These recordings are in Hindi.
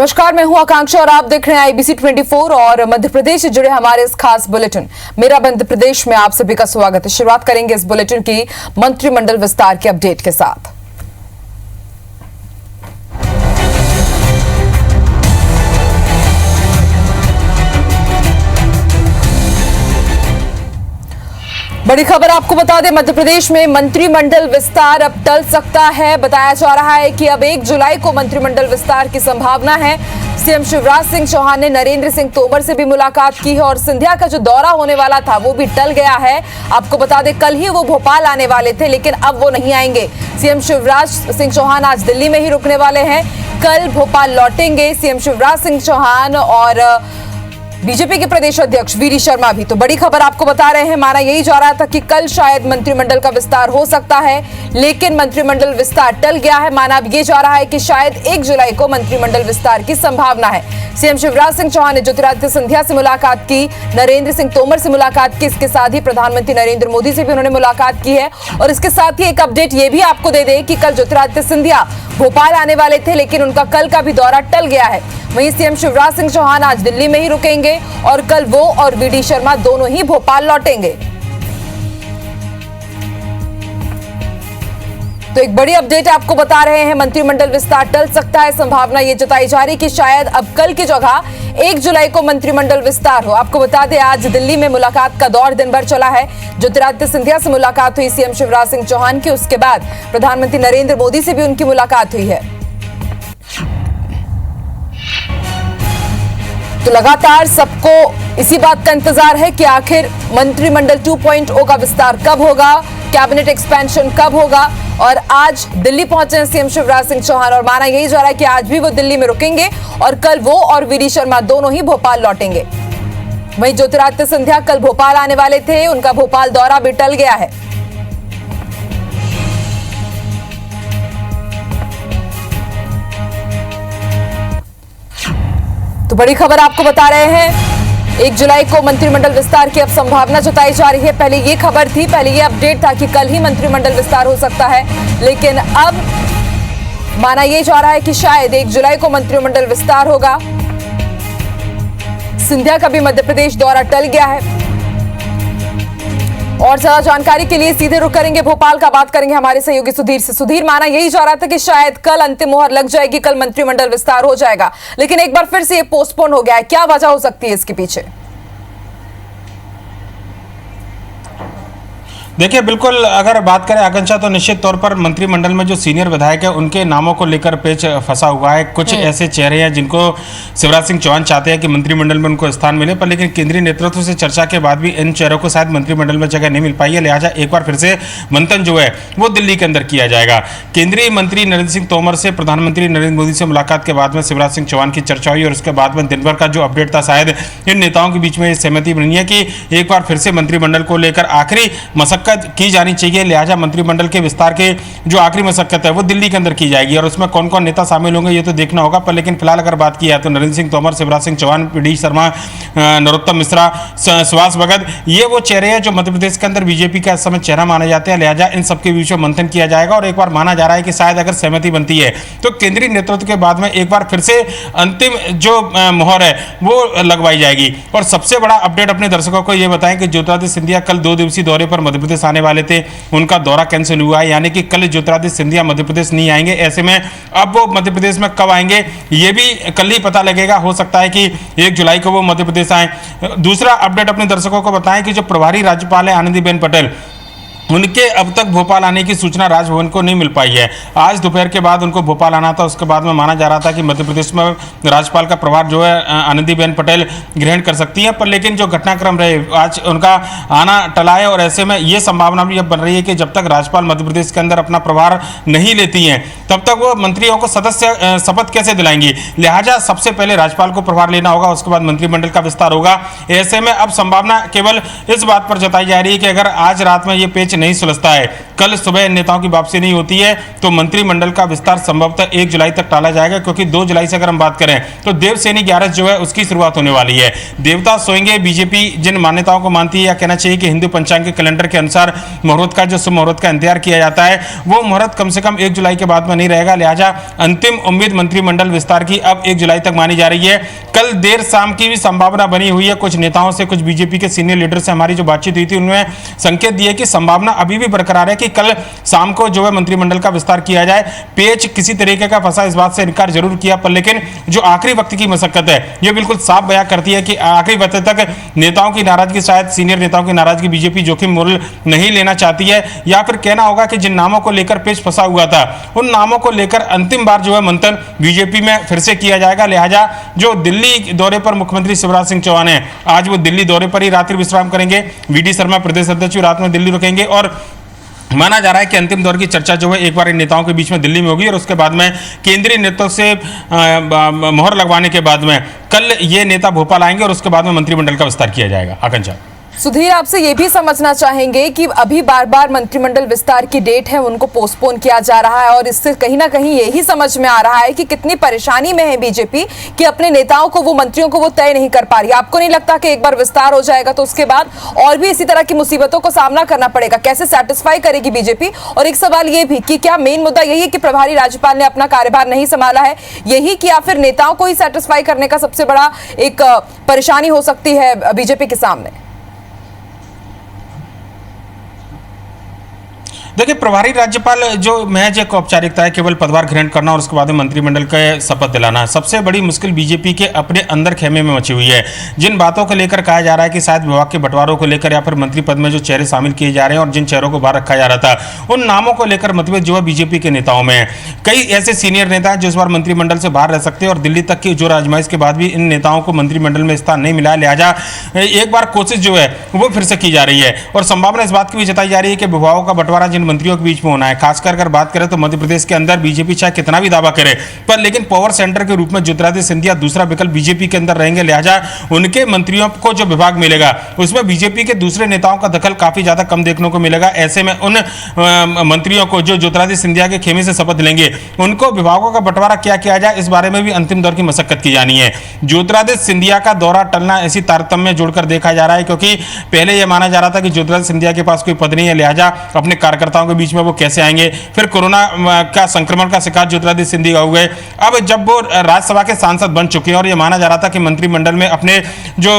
नमस्कार, मैं हूं आकांक्षा और आप देख रहे हैं IBC 24 और मध्य प्रदेश से जुड़े हमारे इस खास बुलेटिन मेरा मध्य प्रदेश में आप सभी का स्वागत है। शुरुआत करेंगे इस बुलेटिन की मंत्रिमंडल विस्तार के अपडेट के साथ। बड़ी खबर आपको बता दें, मध्य प्रदेश में मंत्रिमंडल विस्तार अब टल सकता है। बताया जा रहा है कि अब 1 जुलाई को मंत्रिमंडल विस्तार की संभावना है। सीएम शिवराज सिंह चौहान ने नरेंद्र सिंह तोमर से भी मुलाकात की है और सिंधिया का जो दौरा होने वाला था वो भी टल गया है। आपको बता दें, कल ही वो भोपाल आने वाले थे लेकिन अब वो नहीं आएंगे। सीएम शिवराज सिंह चौहान आज दिल्ली में ही रुकने वाले हैं, कल भोपाल लौटेंगे सीएम शिवराज सिंह चौहान और बीजेपी के प्रदेश अध्यक्ष वीडी शर्मा भी। तो बड़ी खबर आपको बता रहे हैं, माना यही जा रहा था कि कल शायद मंत्रिमंडल का विस्तार हो सकता है लेकिन मंत्रिमंडल विस्तार टल गया है। माना अब ये जा रहा है कि शायद 1 जुलाई को मंत्रिमंडल विस्तार की संभावना है। सीएम शिवराज सिंह चौहान ने ज्योतिरादित्य सिंधिया से मुलाकात की, नरेंद्र सिंह तोमर से मुलाकात की, इसके साथ ही प्रधानमंत्री नरेंद्र मोदी से भी उन्होंने मुलाकात की है। और इसके साथ ही एक अपडेट ये भी आपको दे दें कि कल ज्योतिरादित्य सिंधिया भोपाल आने वाले थे लेकिन उनका कल का भी दौरा टल गया है। वहीं सीएम शिवराज सिंह चौहान आज दिल्ली में ही रुकेंगे और कल वो और वीडी शर्मा दोनों ही भोपाल लौटेंगे। तो एक बड़ी अपडेट आपको बता रहे हैं, मंत्रिमंडल विस्तार टल सकता है। संभावना ये जताई जा रही कि शायद अब कल की जगह 1 जुलाई को मंत्रिमंडल विस्तार हो। आपको बता दें, आज दिल्ली में मुलाकात का दौर दिन भर चला है। ज्योतिरादित्य सिंधिया से मुलाकात हुई सीएम शिवराज सिंह चौहान की, उसके बाद प्रधानमंत्री नरेंद्र मोदी से भी उनकी मुलाकात हुई है। तो लगातार सबको इसी बात का इंतजार है कि आखिर मंत्रिमंडल 2.0 का विस्तार कब होगा, कैबिनेट एक्सपेंशन कब होगा। और आज दिल्ली पहुंचे हैं सीएम शिवराज सिंह चौहान और माना यही जा रहा है कि आज भी वो दिल्ली में रुकेंगे और कल वो और वीडी शर्मा दोनों ही भोपाल लौटेंगे। वहीं ज्योतिरादित्य सिंधिया कल भोपाल आने वाले थे, उनका भोपाल दौरा भी टल गया है। तो बड़ी खबर आपको बता रहे हैं, 1 जुलाई को मंत्रिमंडल विस्तार की अब संभावना जताई जा रही है। पहले ये खबर थी, पहले ये अपडेट था कि कल ही मंत्रिमंडल विस्तार हो सकता है लेकिन अब माना यह जा रहा है कि शायद 1 जुलाई को मंत्रिमंडल विस्तार होगा। सिंधिया का भी मध्य प्रदेश दौरा टल गया है। और ज्यादा जानकारी के लिए सीधे रुक करेंगे भोपाल का, बात करेंगे हमारे सहयोगी सुधीर से। सुधीर, माना यही जा रहा था कि शायद कल अंतिम मुहर लग जाएगी, कल मंत्रिमंडल विस्तार हो जाएगा लेकिन एक बार फिर से ये पोस्टपोन हो गया है। क्या वजह हो सकती है इसके पीछे? देखिए, बिल्कुल अगर बात करें आकांक्षा तो निश्चित तौर पर मंत्रिमंडल में जो सीनियर विधायक है उनके नामों को लेकर पेच फंसा हुआ है। कुछ ऐसे चेहरे हैं जिनको शिवराज सिंह चौहान चाहते हैं कि मंत्रिमंडल में उनको स्थान मिले, पर लेकिन केंद्रीय नेतृत्व से चर्चा के बाद भी इन चेहरों को शायद मंत्रिमंडल में जगह नहीं मिल पाई है। लिहाजा एक बार फिर से मंथन जो है वो दिल्ली के अंदर किया जाएगा। केंद्रीय मंत्री नरेंद्र सिंह तोमर से प्रधानमंत्री नरेंद्र मोदी से मुलाकात के बाद में शिवराज सिंह चौहान की चर्चा हुई और उसके बाद में दिन भर का जो अपडेट था, शायद इन नेताओं के बीच में सहमति बनी है कि एक बार फिर से मंत्रिमंडल को लेकर आखिरी मशक्कत की जानी चाहिए। लिहाजा मंत्रिमंडल के विस्तार के जो आखिरी मशक्कत है वो दिल्ली के अंदर की जाएगी और उसमें कौन कौन नेता शामिल होंगे ये तो देखना होगा। पर लेकिन फिलहाल अगर बात की है तो नरेंद्र सिंह तोमर, शिवराज सिंह चौहान, वीडी शर्मा, नरोत्तम मिश्रा, सुभाष भगत, ये वो चेहरे हैं जो मध्य प्रदेश के अंदर बीजेपी का इस समय चेहरा माने जाते हैं। लिहाजा इन सबके बीच में मंथन किया जाएगा और एक बार माना जा रहा है कि शायद अगर सहमति बनती है तो केंद्रीय नेतृत्व के बाद में एक बार फिर से अंतिम जो मुहर है वो लगवाई जाएगी। और सबसे बड़ा अपडेट अपने दर्शकों को ये बताएं कि ज्योतिरादित्य सिंधिया कल 2 दिवसीय दौरे पर मध्य प्रदेश आने वाले थे, उनका दौरा कैंसिल हुआ है, यानी कि कल ज्योतिरादित्य सिंधिया मध्य प्रदेश नहीं आएंगे। ऐसे में अब वो मध्य प्रदेश में कब आएंगे ये भी कल ही पता लगेगा। हो सकता है कि 1 जुलाई को वो मध्य प्रदेश आए। दूसरा अपडेट अपने दर्शकों को बताएं कि जो प्रभारी राज्यपाल है आनंदीबेन पटेल, उनके अब तक भोपाल आने की सूचना राजभवन को नहीं मिल पाई है। आज दोपहर के बाद उनको भोपाल आना था, उसके बाद में माना जा रहा था कि मध्य प्रदेश में राज्यपाल का प्रभार जो है आनंदीबेन पटेल ग्रहण कर सकती हैं, पर लेकिन जो घटनाक्रम रहे आज उनका आना टला है और ऐसे में ये संभावना भी अब बन रही है कि जब तक राज्यपाल मध्य प्रदेश के अंदर अपना प्रभार नहीं लेती हैं तब तक वो मंत्रियों को सदस्य शपथ कैसे दिलाएंगी। लिहाजा सबसे पहले राज्यपाल को प्रभार लेना होगा, उसके बाद मंत्रिमंडल का विस्तार होगा। ऐसे में अब संभावना केवल इस बात पर जताई जा रही है कि अगर आज रात में ये पेच पेच नहीं सुलझता है, कल सुबह इन नेताओं की वापसी नहीं होती है तो मंत्रिमंडल का विस्तार संभवतः 1 जुलाई तक टाला जाएगा, क्योंकि 2 जुलाई से अगर हम बात करें तो देवसैनी 11 जो है उसकी शुरुआत होने वाली है। देवता सोएंगे, बीजेपी जिन मान्यताओं को मानती है या कहना चाहिए कि हिंदू पंचांग के कैलेंडर के अनुसार मुहूर्त का जो शुभ मुहूर्त का इंतजार किया जाता है वो मुहूर्त कम से कम 1 जुलाई के बाद में नहीं रहेगा। लिहाजा अंतिम उम्मीद मंत्रिमंडल विस्तार की अब 1 जुलाई तक मानी जा रही है। कल देर शाम की भी संभावना बनी हुई है, कुछ नेताओं से, कुछ बीजेपी के सीनियर लीडर से हमारी जो बातचीत हुई थी उन्होंने संकेत दिए कि संभावना अभी भी बरकरार है कि कल शाम को जो है मंत्रिमंडल का विस्तार किया जाए। पेच किसी तरीके का फंसा इस बात से इनकार जरूर किया, पर लेकिन जो आखिरी वक्त की मशक्कत है ये बिल्कुल साफ बयां करती है कि आखिरी वक्त तक नेताओं की नाराजगी, शायद सीनियर नेताओं की नाराजगी बीजेपी जोखिम मोल नहीं लेना चाहती है, या फिर कहना होगा कि जिन नामों को लेकर पेच फंसा हुआ था उन नामों को लेकर अंतिम बार जो है मंथन बीजेपी में फिर से किया जाएगा। लिहाजा जो दिल्ली दौरे पर मुख्यमंत्री शिवराज सिंह चौहान है, आज वो दिल्ली दौरे पर ही रात्रि विश्राम करेंगे। वीडी शर्मा प्रदेश अध्यक्ष रात में दिल्ली रुकेंगे और माना जा रहा है कि अंतिम दौर की चर्चा जो है एक बार इन नेताओं के बीच में दिल्ली में होगी और उसके बाद में केंद्रीय नेतृत्व से मोहर लगवाने के बाद में कल ये नेता भोपाल आएंगे और उसके बाद में मंत्रिमंडल का विस्तार किया जाएगा। आकांक्षा, सुधीर, आपसे ये भी समझना चाहेंगे कि अभी बार बार मंत्रिमंडल विस्तार की डेट है उनको पोस्टपोन किया जा रहा है और इससे कहीं ना कहीं यही समझ में आ रहा है कि कितनी परेशानी में है बीजेपी कि अपने नेताओं को, वो मंत्रियों को वो तय नहीं कर पा रही। आपको नहीं लगता कि एक बार विस्तार हो जाएगा तो उसके बाद और भी इसी तरह की मुसीबतों को सामना करना पड़ेगा? कैसे सेटिस्फाई करेगी बीजेपी? और एक सवाल ये भी कि क्या मेन मुद्दा यही है कि प्रभारी राज्यपाल ने अपना कार्यभार नहीं संभाला है, यही कि या फिर नेताओं को ही सेटिस्फाई करने का सबसे बड़ा एक परेशानी हो सकती है बीजेपी के सामने? देखिए, प्रभारी राज्यपाल जो महज एक औपचारिकता है, केवल पदभार ग्रहण करना और उसके बाद में मंत्रिमंडल का शपथ दिलाना। सबसे बड़ी मुश्किल बीजेपी के अपने अंदर खेमे में मची हुई है। जिन बातों को लेकर कहा जा रहा है कि शायद विभाग के बंटवारों को लेकर या फिर मंत्री पद में जो चेहरे शामिल किए जा रहे हैं और जिन चेहरों को बाहर रखा जा रहा था उन नामों को लेकर मतभेद जो है बीजेपी के नेताओं में है। कई ऐसे सीनियर नेता हैं जो इस बार मंत्रिमंडल से बाहर रह सकते हैं और दिल्ली तक की जो आजमाइश के बाद भी इन नेताओं को मंत्रिमंडल में स्थान नहीं मिला। लिहाजा एक बार कोशिश जो है वो फिर से की जा रही है और संभावना इस बात की भी जताई जा रही है कि विभागों का बंटवारा जिन मंत्रियों बीच में होना है। खासकर अगर बात करें तो मध्य प्रदेश के अंदर बीजेपी चाहे कितना भी दावा करे पर लेकिन पावर सेंटर के रूप में ज्योतिरादित्य सिंधिया दूसरा विकल्प बीजेपी के अंदर रहेंगे। लिहाजा उनके मंत्रियों को जो विभाग मिलेगा उसमें बीजेपी के दूसरे नेताओं का दखल काफी ज्यादा कम देखने को मिलेगा। ऐसे में उन मंत्रियों को जो ज्योतिरादित्य सिंधिया के खेमे से शपथ लेंगे उनको विभागों का बंटवारा क्या किया जाए, इस बारे में भी अंतिम दौर की मशक्कत की जानी है। ज्योतिरादित्य सिंधिया का दौरा टलना ऐसी तारतम्य जोड़कर देखा जा रहा है, क्योंकि पहले यह माना जा रहा था कि ज्योतिरादित्य सिंधिया के पास कोई पद नहीं है, लिहाजा अपने कार्यकर्ताओं के बीच में वो कैसे आएंगे। फिर कोरोना का संक्रमण का शिकार ज्योतिरादित्य सिंधिया हो गए। अब जब वो राज्यसभा के सांसद बन चुके हैं और ये माना जा रहा था कि मंत्रिमंडल में अपने जो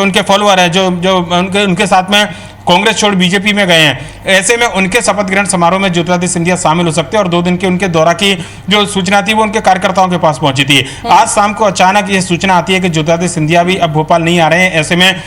उनके फॉलोअर है, जो उनके साथ में कांग्रेस छोड़ बीजेपी में गए हैं, ऐसे में उनके शपथ ग्रहण समारोह में ज्योतिरादित्य सिंधिया शामिल हो सकते हैं और 2 दिन के उनके दौरा की जो सूचना थी वो उनके कार्यकर्ताओं के पास पहुंची थी। आज शाम को अचानक ये सूचना आती है कि ज्योतिरादित्य सिंधिया भी अब भोपाल नहीं आ रहे हैं। ऐसे में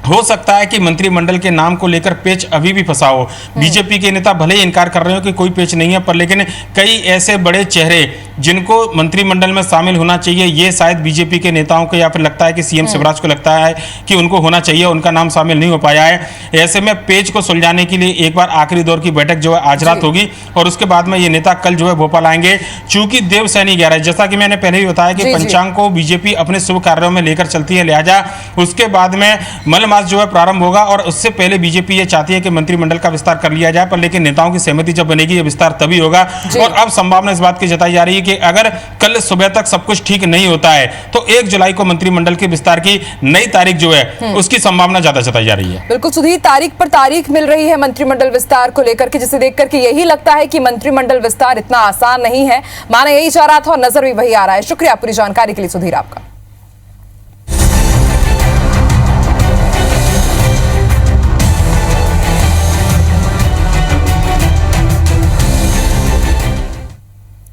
हो सकता है कि मंत्रिमंडल के नाम को लेकर पेच अभी भी फंसा हो। बीजेपी के नेता भले ही इनकार कर रहे हो कि कोई पेच नहीं है, पर लेकिन कई ऐसे बड़े चेहरे जिनको मंत्रिमंडल में शामिल होना चाहिए, ये शायद बीजेपी के नेताओं को या फिर लगता है कि सीएम शिवराज को लगता है कि उनको होना चाहिए, उनका नाम शामिल नहीं हो पाया है। ऐसे में पेच को सुलझाने के लिए एक बार आखिरी दौर की बैठक जो है आज रात होगी और उसके बाद में ये नेता कल जो है भोपाल आएंगे। चूंकि देवसैनी 11, जैसा कि मैंने पहले भी बताया कि पंचांग को बीजेपी अपने शुभ कार्यों में लेकर चलती है, लिहाजा उसके बाद में मलमास जो है प्रारंभ होगा और उससे पहले बीजेपी ये चाहती है कि मंत्रिमंडल का विस्तार कर लिया जाए, पर लेकिन नेताओं की सहमति जब बनेगी ये विस्तार तभी होगा। और अब संभावना इस बात की जताई जा रही है कि अगर कल सुबह तक सब कुछ ठीक नहीं होता है तो 1 जुलाई को मंत्रिमंडल के विस्तार की नई तारीख जो है उसकी संभावना ज्यादा जताई जा रही है। बिल्कुल सुधीर, तारीख पर तारीख मिल रही है मंत्रिमंडल विस्तार को लेकर के, जिसे देख करके यही लगता है कि मंत्रिमंडल विस्तार इतना आसान नहीं है। माना यही जा रहा था और नजर भी वही आ रहा है। शुक्रिया पूरी जानकारी के लिए सुधीर आपका।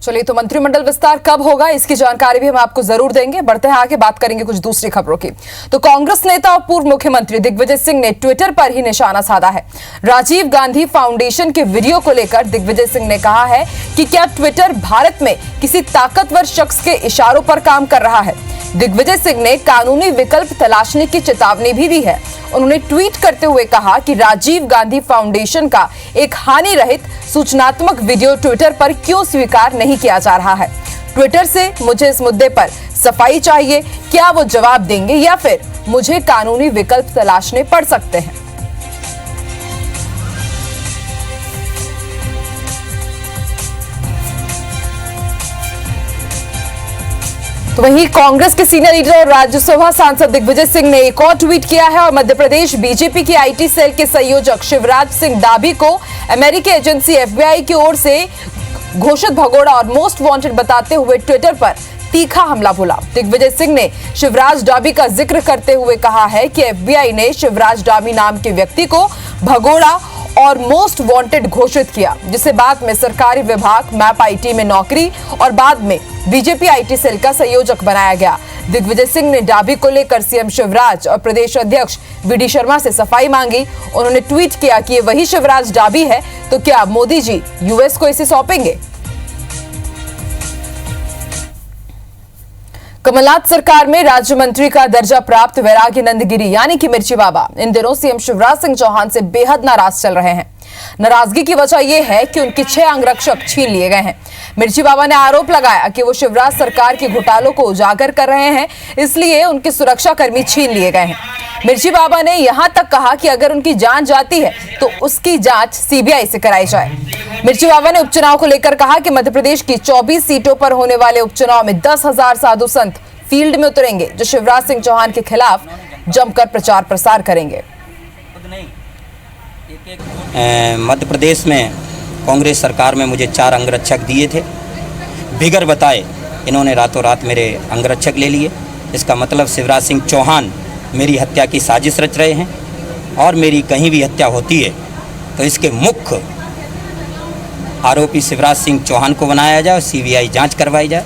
चलिए, तो मंत्रिमंडल विस्तार कब होगा इसकी जानकारी भी हम आपको जरूर देंगे। बढ़ते हैं आगे, बात करेंगे कुछ दूसरी खबरों की। तो कांग्रेस नेता और पूर्व मुख्यमंत्री दिग्विजय सिंह ने ट्विटर पर ही निशाना साधा है। राजीव गांधी फाउंडेशन के वीडियो को लेकर दिग्विजय सिंह ने कहा है कि क्या ट्विटर भारत में किसी ताकतवर शख्स के इशारों पर काम कर रहा है। दिग्विजय सिंह ने कानूनी विकल्प तलाशने की चेतावनी भी दी है। उन्होंने ट्वीट करते हुए कहा कि राजीव गांधी फाउंडेशन का एक हानि रहित सूचनात्मक वीडियो ट्विटर पर क्यों स्वीकार नहीं किया जा रहा है। ट्विटर से मुझे इस मुद्दे पर सफाई चाहिए, क्या वो जवाब देंगे या फिर मुझे कानूनी विकल्प तलाशने पड़ सकते हैं। तो वहीं कांग्रेस के सीनियर लीडर और राज्यसभा सांसद दिग्विजय सिंह ने एक और ट्वीट किया है और मध्य प्रदेश बीजेपी की आईटी सेल के संयोजक शिवराज सिंह डाभी को अमेरिकी एजेंसी एफबीआई की ओर से घोषित भगोड़ा और मोस्ट वांटेड बताते हुए ट्विटर पर तीखा हमला बोला। दिग्विजय सिंह ने शिवराज डाभी का जिक्र करते हुए कहा है कि एफबीआई ने शिवराज डाभी नाम के व्यक्ति को भगोड़ा और मोस्ट वांटेड घोषित किया, जिसे बाद में सरकारी विभाग मैप आईटी में नौकरी और बाद में बीजेपी आईटी सेल का संयोजक बनाया गया। दिग्विजय सिंह ने डाभी को लेकर सीएम शिवराज और प्रदेश अध्यक्ष वीडी शर्मा से सफाई मांगी। उन्होंने ट्वीट किया कि ये वही शिवराज डाभी है, तो क्या मोदी जी यूएस को इसे सौंपेंगे? कमलनाथ सरकार में राज्य मंत्री का दर्जा प्राप्त वैराग्य नंदगिरी यानी कि मिर्ची बाबा इन दिनों सीएम शिवराज सिंह चौहान से बेहद नाराज चल रहे हैं। नाराजगी की वजह यह है कि उनके 6 अंगरक्षक छीन लिए गए हैं। मिर्ची बाबा ने आरोप लगाया कि वो शिवराज सरकार के घोटालों को उजागर कर रहे हैं, इसलिए उनके सुरक्षा कर्मी छीन लिए गए हैं। मिर्ची बाबा ने यहां तक कहा कि अगर उनकी जान जाती है तो उसकी जांच सीबीआई से कराई जाए। मिर्ची बाबा ने उपचुनाव को लेकर कहा कि मध्य प्रदेश की 24 सीटों पर होने वाले उपचुनाव में 10,000 साधु संत फील्ड में उतरेंगे, जो शिवराज सिंह चौहान के खिलाफ जमकर प्रचार प्रसार करेंगे। मध्य प्रदेश में कांग्रेस सरकार में मुझे 4 अंगरक्षक दिए थे, बिगर बताए इन्होंने रातों रात मेरे अंगरक्षक ले लिए। इसका मतलब शिवराज सिंह चौहान मेरी हत्या की साजिश रच रहे हैं और मेरी कहीं भी हत्या होती है तो इसके मुख्य आरोपी शिवराज सिंह चौहान को बनाया जाए और सीबीआई जांच करवाई जाए।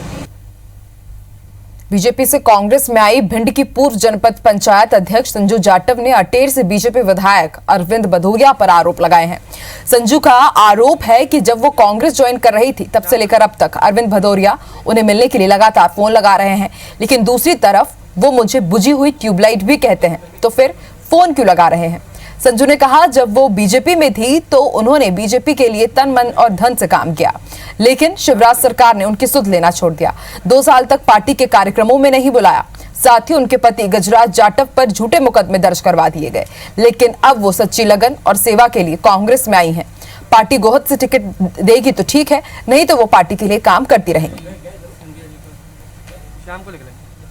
बीजेपी से कांग्रेस में आई भिंड की पूर्व जनपद पंचायत अध्यक्ष संजू जाटव ने अटेर से बीजेपी विधायक अरविंद भदौरिया पर आरोप लगाए हैं। संजू का आरोप है कि जब वो कांग्रेस ज्वाइन कर रही थी तब से लेकर अब तक अरविंद भदौरिया उन्हें मिलने के लिए लगातार फोन लगा रहे हैं, लेकिन दूसरी तरफ वो मुझे बुझी हुई ट्यूबलाइट भी कहते हैं, तो फिर फोन क्यों लगा रहे हैं? संजू ने कहा जब वो बीजेपी में थी तो उन्होंने बीजेपी के लिए तन मन और धन से काम किया, लेकिन शिवराज सरकार ने उनकी सुध लेना छोड़ दिया। 2 साल तक पार्टी के कार्यक्रमों में नहीं बुलाया। साथ ही उनके पति गजराज जाटव पर झूठे मुकदमे दर्ज करवा दिए गए, लेकिन अब वो सच्ची लगन और सेवा के लिए कांग्रेस में आई हैं। पार्टी गोहद से टिकट देगी तो ठीक है, नहीं तो वो पार्टी के लिए काम करती रहेंगी।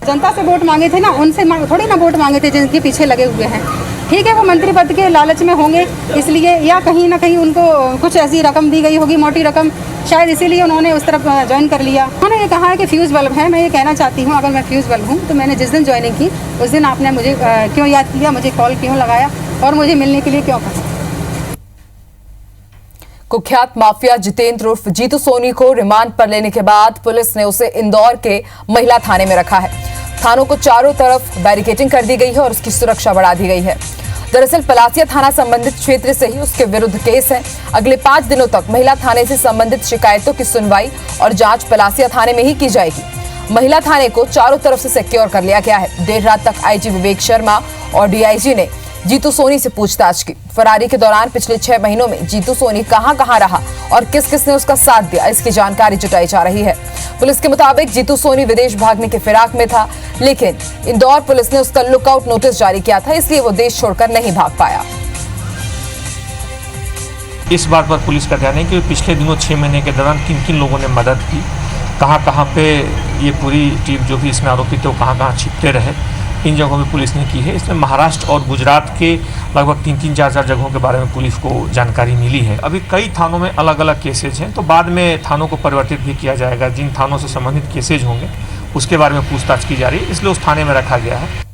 जनता से वोट मांगे थे ना, उनसे थोड़ी ना वोट मांगे थे जिनके पीछे लगे हुए हैं। ठीक है, वो मंत्री पद के लालच में होंगे इसलिए, या कहीं ना कहीं उनको कुछ ऐसी रकम दी गई होगी, मोटी रकम, शायद इसीलिए उन्होंने उस तरफ ज्वाइन कर लिया। उन्होंने ये कहा है कि फ्यूज़ बल्ब है। मैं ये कहना चाहती हूँ, अगर मैं फ्यूज़ बल्ब हूँ तो मैंने जिस दिन ज्वाइनिंग की उस दिन आपने मुझे क्यों याद किया, मुझे कॉल क्यों लगाया और मुझे मिलने के लिए क्यों कहा? कुख्यात माफिया जितेंद्र उर्फ जीतू सोनी को रिमांड पर लेने के बाद पुलिस ने उसे इंदौर के महिला थाने में रखा है। थानों को चारों तरफ बैरिकेडिंग कर दी गई है और उसकी सुरक्षा बढ़ा दी गई है। दरअसल पलासिया थाना संबंधित क्षेत्र से ही उसके विरुद्ध केस है। अगले 5 दिनों तक महिला थाने से संबंधित शिकायतों की सुनवाई और जांच पलासिया थाने में ही की जाएगी। महिला थाने को चारों तरफ से सिक्योर कर लिया गया है। देर रात तक आईजी विवेक शर्मा और डीआईजी ने जीतू सोनी से पूछताछ की। फरारी के दौरान पिछले 6 महीनों में जीतू सोनी कहां रहा और किस किस ने उसका साथ दिया, इसकी जानकारी जुटाई जा रही है। पुलिस के मुताबिक जीतू सोनी विदेश भागने के फिराक में था, लेकिन इंदौर पुलिस ने उसका लुकआउट नोटिस जारी किया था, इसलिए वो देश छोड़कर नहीं भाग पाया। इस बात पर पुलिस का कहना है कि पिछले दिनों 6 महीने के दौरान किन किन लोगों ने मदद की, कहां पे ये पूरी टीम जो भी इसमें आरोपित है वो कहां छिपते रहे, इन जगहों में पुलिस ने की है। इसमें महाराष्ट्र और गुजरात के लगभग 3-4 जगहों के बारे में पुलिस को जानकारी मिली है। अभी कई थानों में अलग अलग केसेज हैं, तो बाद में थानों को परिवर्तित भी किया जाएगा। जिन थानों से संबंधित केसेज होंगे उसके बारे में पूछताछ की जा रही है, इसलिए उस थाने में रखा गया है।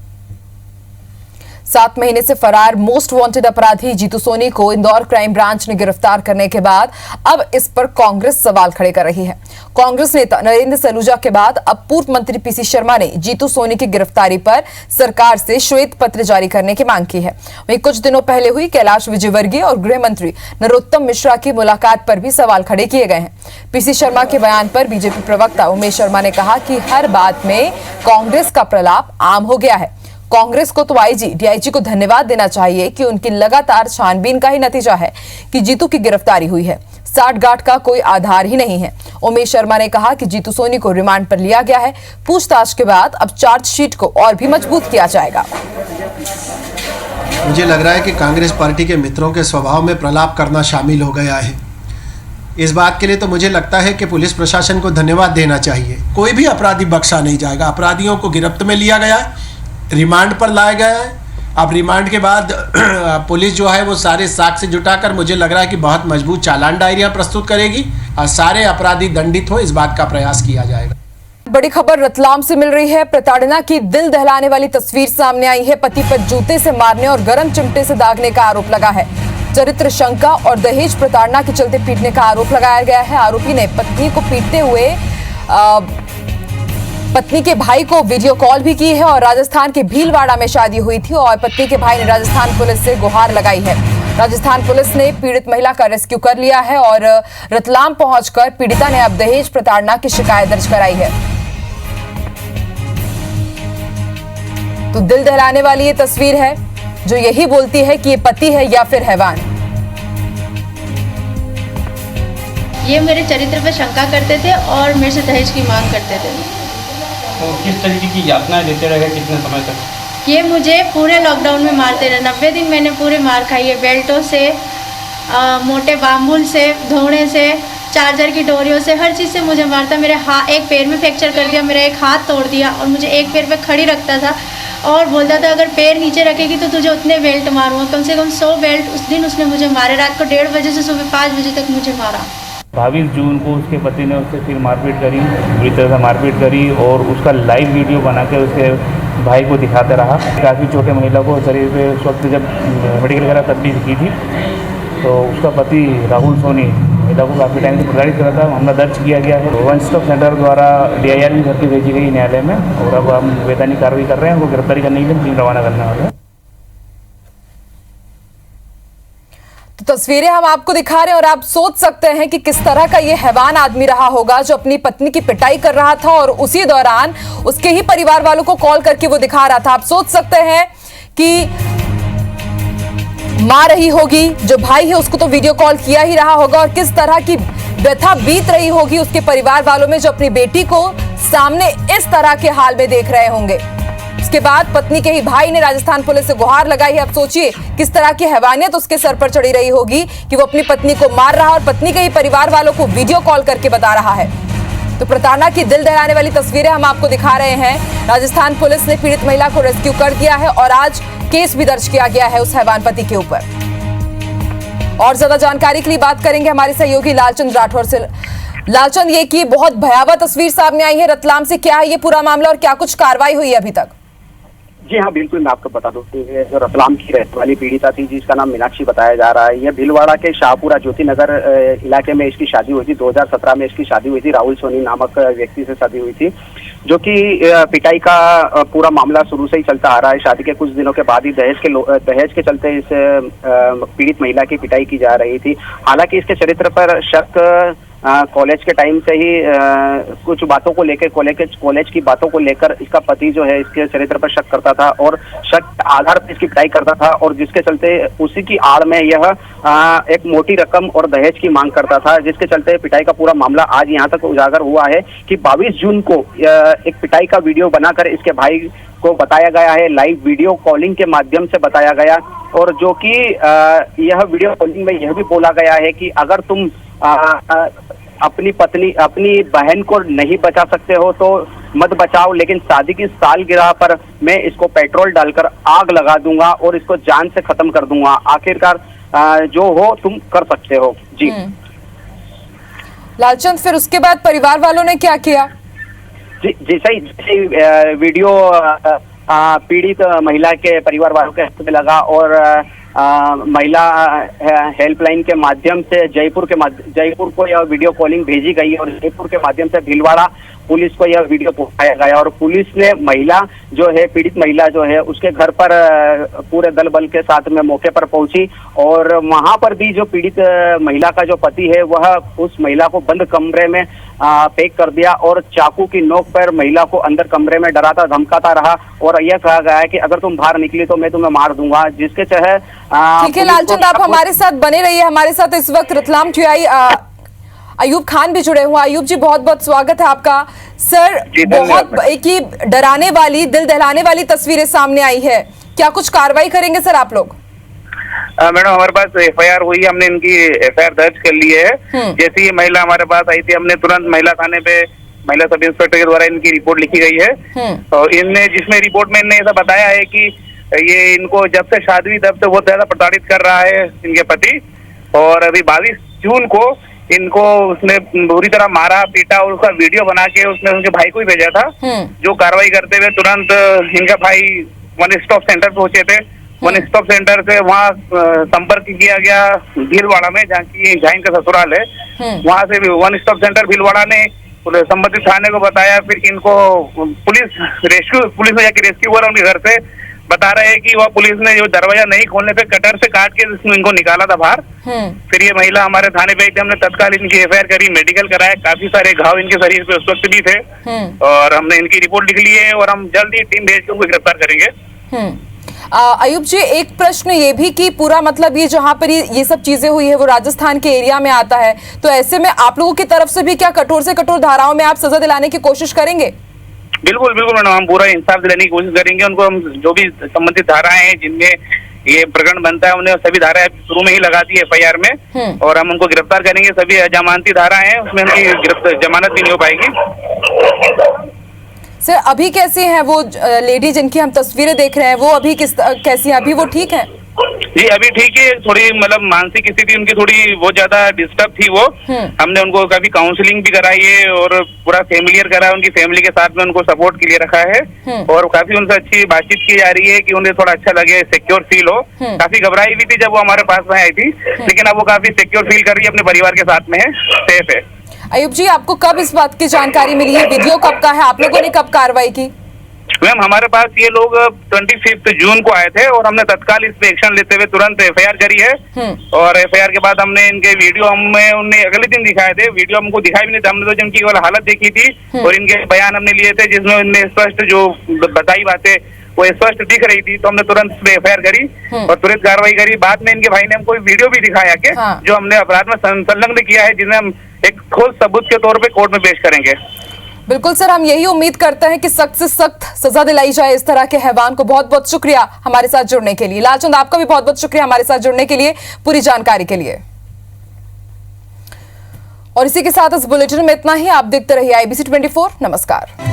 7 महीने से फरार मोस्ट वांटेड अपराधी जीतू सोनी को इंदौर क्राइम ब्रांच ने गिरफ्तार करने के बाद अब इस पर कांग्रेस सवाल खड़े कर रही है। कांग्रेस नेता नरेंद्र सलूजा के बाद अब पूर्व मंत्री पीसी शर्मा ने जीतू सोनी की गिरफ्तारी पर सरकार से श्वेत पत्र जारी करने की मांग की है। वहीं कुछ दिनों पहले हुई कैलाश विजयवर्गीय और गृह मंत्री नरोत्तम मिश्रा की मुलाकात पर भी सवाल खड़े किए गए हैं। पीसी शर्मा के बयान पर बीजेपी प्रवक्ता उमेश शर्मा ने कहा कि हर बात में कांग्रेस का प्रलाप आम हो गया है। कांग्रेस को तो आईजी डीआईजी को धन्यवाद देना चाहिए कि उनकी लगातार छानबीन का ही नतीजा है कि जीतू की गिरफ्तारी हुई है। साठगांठ का कोई आधार ही नहीं है। उमेश शर्मा ने कहा कि जीतू सोनी को रिमांड पर लिया गया है। पूछताछ के बाद अब चार्जशीट को और भी मजबूत किया जाएगा। मुझे लग रहा है कि कांग्रेस पार्टी के मित्रों के स्वभाव में प्रलाप करना शामिल हो गया है। इस बात के लिए तो मुझे लगता है कि पुलिस प्रशासन को धन्यवाद देना चाहिए। कोई भी अपराधी बख्शा नहीं जाएगा। अपराधियों को गिरफ्त में लिया गया है, रिमांड पर लाया गया है। अब रिमांड के बाद पुलिस जो है वो सारे साक्ष्य जुटाकर मुझे लग रहा है कि बहुत मजबूत चालान डायरियां प्रस्तुत करेगी और सारे अपराधी दंडित हो, इस बात का प्रयास किया जाएगा। बड़ी खबर रतलाम से मिल रही है। प्रताड़ना की दिल दहलाने वाली तस्वीर सामने आई है। पति पर जूते से मारने और गर्म चिमटे से दागने का आरोप लगा है। चरित्र शंका और दहेज प्रताड़ना के चलते पीटने का आरोप लगाया गया है। आरोपी ने पत्नी को पीटते हुए पत्नी के भाई को वीडियो कॉल भी की है और राजस्थान के भीलवाड़ा में शादी हुई थी और पत्नी के भाई ने राजस्थान पुलिस से गुहार लगाई है। राजस्थान पुलिस ने पीड़ित महिला का रेस्क्यू कर लिया है और रतलाम पहुंचकर पीड़िता ने अब दहेज प्रताड़ना की शिकायत दर्ज कराई है। तो दिल दहलाने वाली ये तस्वीर है जो यही बोलती है कि ये पति है या फिर हैवान। ये मेरे चरित्र पर शंका करते थे और मेरे से दहेज की मांग करते थे। तो किस तरीके की यातनाएं देते रहे, कितने समय तक? ये मुझे पूरे लॉकडाउन में मारते रहे। 90 दिन मैंने पूरे मार खाई है। बेल्टों से, मोटे बाम्बुल से, धोने से, चार्जर की डोरियों से, हर चीज़ से मुझे मारता। मेरे एक पैर में फ्रैक्चर कर दिया, मेरा एक हाथ तोड़ दिया और मुझे एक पैर पे खड़ी रखता था और बोलता था अगर पैर नीचे रखेगी तो तुझे उतने बेल्ट मारूंगा। कम से कम 100 बेल्ट उस दिन उसने मुझे मारे। रात को 1:30 बजे से सुबह 5 बजे तक मुझे मारा। 22 जून को उसके पति ने उससे फिर मारपीट करी, बुरी तरह से मारपीट करी और उसका लाइव वीडियो बना के उसके भाई को दिखाते रहा। काफ़ी छोटे महिला को शरीर पे उस वक्त जब मेडिकल वगैरह तब्दील की थी तो उसका पति राहुल सोनी महिला को काफ़ी टाइम से प्रताड़ित कर रहा था। मामला दर्ज किया गया है। वन स्टॉप सेंटर द्वारा DIR भी भर्ती भेजी गई न्यायालय में और अब हम वैधानिक कार्रवाई कर रहे हैं। उनको गिरफ्तारी करने के लिए टीम रवाना करने वाले हैं। तो तस्वीरें हम आपको दिखा रहे हैं और आप सोच सकते हैं कि किस तरह का ये हैवान आदमी रहा होगा जो अपनी पत्नी की पिटाई कर रहा था और उसी दौरान उसके ही परिवार वालों को कॉल करके वो दिखा रहा था। आप सोच सकते हैं कि मां रही होगी, जो भाई है उसको तो वीडियो कॉल किया ही रहा होगा और किस तरह की व्यथा बीत रही होगी उसके परिवार वालों में जो अपनी बेटी को सामने इस तरह के हाल में देख रहे होंगे। उसके बाद पत्नी के ही भाई ने राजस्थान पुलिस से गुहार लगाई है। अब सोचिए किस तरह की हैवानियत उसके सर पर चढ़ी रही होगी कि वो अपनी पत्नी को मार रहा और पत्नी के ही परिवार वालों को वीडियो कॉल करके बता रहा है। तो प्रताड़ना की दिल दहलाने वाली तस्वीरें हम आपको दिखा रहे हैं। राजस्थान पुलिस ने पीड़ित महिला को रेस्क्यू कर दिया है और आज केस भी दर्ज किया गया है उस हैवान पति के ऊपर। और ज्यादा जानकारी के लिए बात करेंगे हमारे सहयोगी लालचंद राठौर से। लालचंद, ये की बहुत भयावह तस्वीर सामने आई है रतलाम से, क्या है ये पूरा मामला और क्या कुछ कार्रवाई हुई है अभी तक? जी हाँ, बिल्कुल, मैं आपको बता दूं कि जो रतलाम की रहने वाली पीड़िता थी जिसका नाम मीनाक्षी बताया जा रहा है, यह भीलवाड़ा के शाहपुरा ज्योति नगर इलाके में इसकी शादी हुई थी। 2017 में इसकी शादी हुई थी। राहुल सोनी नामक व्यक्ति से शादी हुई थी, जो कि पिटाई का पूरा मामला शुरू से ही चलता आ रहा है। शादी के कुछ दिनों के बाद ही दहेज के चलते इस पीड़ित महिला की पिटाई की जा रही थी। हालांकि इसके चरित्र पर शक कॉलेज के टाइम से ही कुछ बातों को लेकर कॉलेज की बातों को लेकर इसका पति जो है इसके चरित्र पर शक करता था और शक आधार पर इसकी पिटाई करता था और जिसके चलते उसी की आड़ में यह एक मोटी रकम और दहेज की मांग करता था, जिसके चलते पिटाई का पूरा मामला आज यहाँ तक उजागर हुआ है कि 22 जून को एक पिटाई का वीडियो बनाकर इसके भाई को बताया गया है। लाइव वीडियो कॉलिंग के माध्यम से बताया गया और जो कि यह वीडियो कॉलिंग में यह भी बोला गया है कि अगर तुम अपनी बहन को नहीं बचा सकते हो तो मत बचाओ, लेकिन शादी की सालगिरह पर मैं इसको पेट्रोल डालकर आग लगा दूंगा और इसको जान से खत्म कर दूंगा। आखिरकार जो हो तुम कर सकते हो। जी लालचंद, फिर उसके बाद परिवार वालों ने क्या किया? जैसे ही वीडियो पीड़ित महिला के परिवार वालों के हाथ में लगा और महिला हेल्पलाइन के माध्यम से जयपुर को यह वीडियो कॉलिंग भेजी गई और जयपुर के माध्यम से भीलवाड़ा पुलिस को यह वीडियो पहुंचाया गया और पुलिस ने महिला जो है पीड़ित महिला जो है उसके घर पर पूरे दल बल के साथ में मौके पर पहुंची और वहां पर भी जो पीड़ित महिला का जो पति है वह उस महिला को बंद कमरे में पैक कर दिया और चाकू की नोक पर महिला को अंदर कमरे में डराता धमकाता रहा और यह कहा गया है कि अगर तुम बाहर निकली तो मैं तुम्हें मार दूंगा, जिसके तहत ठीक है लालचंद, आप हमारे साथ बने रहिए। हमारे साथ इस वक्त रतलाम TI अयूब खान भी जुड़े हुए। अयूब जी, बहुत बहुत स्वागत है आपका। सर, बहुत एक ही डराने वाली दिल दहलाने वाली तस्वीरें सामने आई है, क्या कुछ कार्रवाई करेंगे सर आप लोग? मैडम हमारे पास एफआईआर हुई, हमने इनकी एफआईआर दर्ज कर ली है। जैसे ही महिला हमारे पास आई थी, हमने तुरंत महिला थाने पे महिला सब इंस्पेक्टर के द्वारा इनकी रिपोर्ट लिखी गई है। और इनने जिसमें रिपोर्ट में इनने ऐसा बताया है कि ये इनको जब से शादी हुई तब से बहुत ज्यादा प्रताड़ित कर रहा है इनके पति। और अभी 22 जून को इनको उसने बुरी तरह मारा पीटा और उसका वीडियो बना के उसने उनके भाई को ही भेजा था, जो कार्रवाई करते हुए तुरंत इनका भाई वन स्टॉप सेंटर पहुंचे थे। वन स्टॉप सेंटर से वहाँ संपर्क किया गया भीलवाड़ा में, जहाँ इनका ससुराल है। वहाँ से भी वन स्टॉप सेंटर भीलवाड़ा ने संबंधित थाने को बताया। फिर इनको पुलिस में जाके रेस्क्यू हुआ उनके घर से। बता रहे हैं कि वह पुलिस ने जो दरवाजा नहीं खोलने पे कटर से काट के इनको निकाला था बाहर। फिर ये महिला हमारे थाने पे आई थी, हमने तत्काल इनकी एफआईआर करी, मेडिकल कराया। काफी सारे घाव इनके शरीर पे उस वक्त भी थे और हमने इनकी रिपोर्ट लिख ली है और हम जल्द ही टीम भेज के उनको गिरफ्तार करेंगे। अयूब जी, एक प्रश्न ये भी कि पूरा मतलब ये जहाँ पर ये सब चीजें हुई है वो राजस्थान के एरिया में आता है, तो ऐसे में आप लोगों की तरफ से भी क्या कठोर से कठोर धाराओं में आप सजा दिलाने की कोशिश करेंगे? बिल्कुल बिल्कुल मैडम, हम पूरा इंसाफ दिलाने की कोशिश करेंगे। उनको हम जो भी संबंधित धाराएं हैं जिनमें ये प्रकरण बनता है उन्हें सभी धाराएं शुरू में ही लगा दी एफआईआर में और हम उनको गिरफ्तार करेंगे। सभी जमानती धाराएं हैं, उसमें उनकी जमानत भी नहीं हो पाएगी। सर अभी कैसी है वो लेडी जिनकी हम तस्वीरें देख रहे हैं, वो अभी कैसी है? अभी वो ठीक है? जी अभी ठीक है, थोड़ी मतलब मानसिक स्थिति उनकी थोड़ी बहुत ज्यादा डिस्टर्ब थी वो। हमने उनको काफी काउंसलिंग भी कराई है और पूरा फैमिलियर करा है, उनकी फैमिली के साथ में उनको सपोर्ट के लिए रखा है और काफी उनसे अच्छी बातचीत की जा रही है कि उन्हें थोड़ा अच्छा लगे, सिक्योर फील हो। काफी घबराई भी थी जब वो हमारे पास में आई थी, लेकिन अब वो काफी सिक्योर फील कर रही है, अपने परिवार के साथ में है, सेफ है। अयूब जी, आपको कब इस बात की जानकारी मिली है? वीडियो कब का है? आप लोगों ने कब कार्रवाई की? मैम हमारे पास ये लोग 25 जून को आए थे और हमने तत्काल इस पे एक्शन लेते हुए तुरंत एफआईआर करी है। और एफआईआर के बाद हमने इनके वीडियो उन्हें अगले दिन दिखाए थे। वीडियो हमको दिखाई भी नहीं था, हमने तो जिनकी केवल हालत देखी थी और इनके बयान हमने लिए थे जिसमें उनने स्पष्ट जो बताई बातें वो स्पष्ट दिख रही थी। तो हमने तुरंत इस पे एफआईआर करी और तुरंत कार्रवाई करी। बाद में इनके भाई ने हमको वीडियो भी दिखाया कि जो हमने अपराध में संलग्न किया है, जिन्हें हम एक ठोस सबूत के तौर पे कोर्ट में पेश करेंगे। बिल्कुल सर, हम यही उम्मीद करते हैं कि सख्त से सख्त सजा दिलाई जाए इस तरह के हैवान को। बहुत बहुत शुक्रिया हमारे साथ जुड़ने के लिए। लालचंद, आपका भी बहुत बहुत शुक्रिया हमारे साथ जुड़ने के लिए, पूरी जानकारी के लिए। और इसी के साथ इस बुलेटिन में इतना ही। आप देखते रहिए IBC 24। नमस्कार।